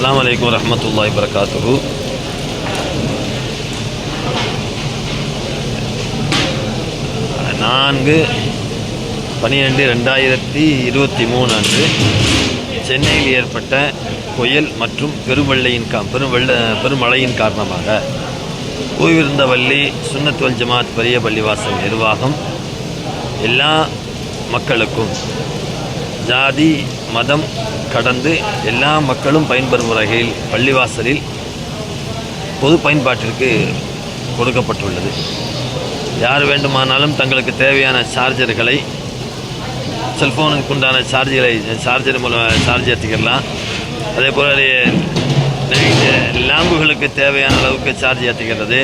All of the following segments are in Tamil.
அஸ்ஸலாமு அலைக்கும் வரஹ்மத்துல்லாஹி வபரகாத்துஹு. நான்கு 12/2023 அன்று சென்னையில் ஏற்பட்ட புயல் மற்றும் பெருமழையின் காரணமாக ஓய்விருந்த வள்ளி சுன்னத் வல் ஜமாத் பெரிய பள்ளிவாசல் நிர்வாகம் எல்லா மக்களுக்கும் ஜாதி மதம் கடந்து எல்லா மக்களும் பயன்பெறும் வகையில் பள்ளிவாசலில் பொது பயன்பாட்டிற்கு கொடுக்கப்பட்டுள்ளது. யார் வேண்டுமானாலும் தங்களுக்கு தேவையான சார்ஜர்களை, செல்ஃபோனுக்கு உண்டான சார்ஜர் மூலம் சார்ஜ் ஏற்றிக்கலாம். அதே போல் லேம்புகளுக்கு தேவையான அளவுக்கு சார்ஜ் ஏற்றிக்கிறது.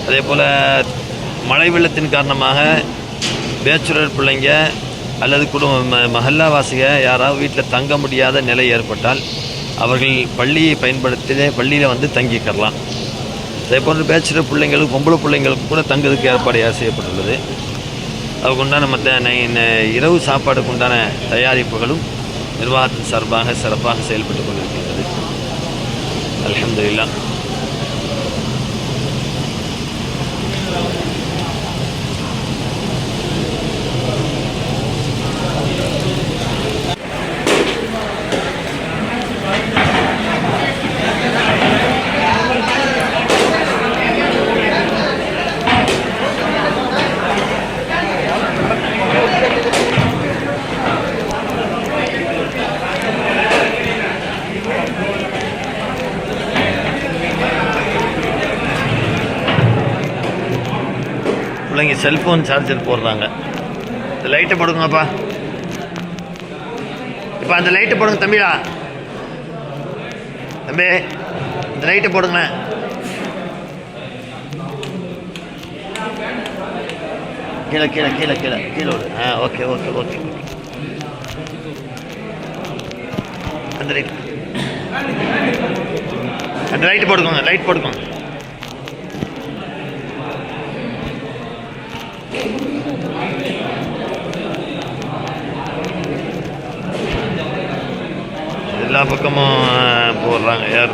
அதே போல் மழை வெள்ளத்தின் காரணமாக பேச்சுலர் பிள்ளைங்க அல்லது மஹல்லாவாசிக யாராவது வீட்டில் தங்க முடியாத நிலை ஏற்பட்டால் அவர்கள் பள்ளியை பயன்படுத்தி பள்ளியில் வந்து தங்கிக்கலாம். அதே போன்று பேச்சுலர் பிள்ளைங்களுக்கு, பொம்பளை பிள்ளைங்களுக்கு கூட தங்குறதுக்கு ஏற்பாடு செய்யப்பட்டுள்ளது. அதுக்கு உண்டான இரவு சாப்பாடுக்கு உண்டான தயாரிப்புகளும் நிர்வாகத்தின் சார்பாக சிறப்பாக செயல்பட்டு கொண்டிருக்கின்றது. அல்ஹம்துலில்லாஹ். பிள்ளைங்க செல்ஃபோன் சார்ஜர் போடுறாங்க. இந்த லைட்டை போடுங்கப்பா. இப்போ அந்த லைட்டை போடுங்க தம்பிடா. தம்பி இந்த லைட்டை போடுங்க. கீழே கீழே கீழே கீழே கீழே விடு. Okay okay okay. அந்த லைட்டு போட்டுக்கோங்க, லைட் போட்டுக்கோங்க. எல்லா பக்கமும் போடுறாங்க. யார்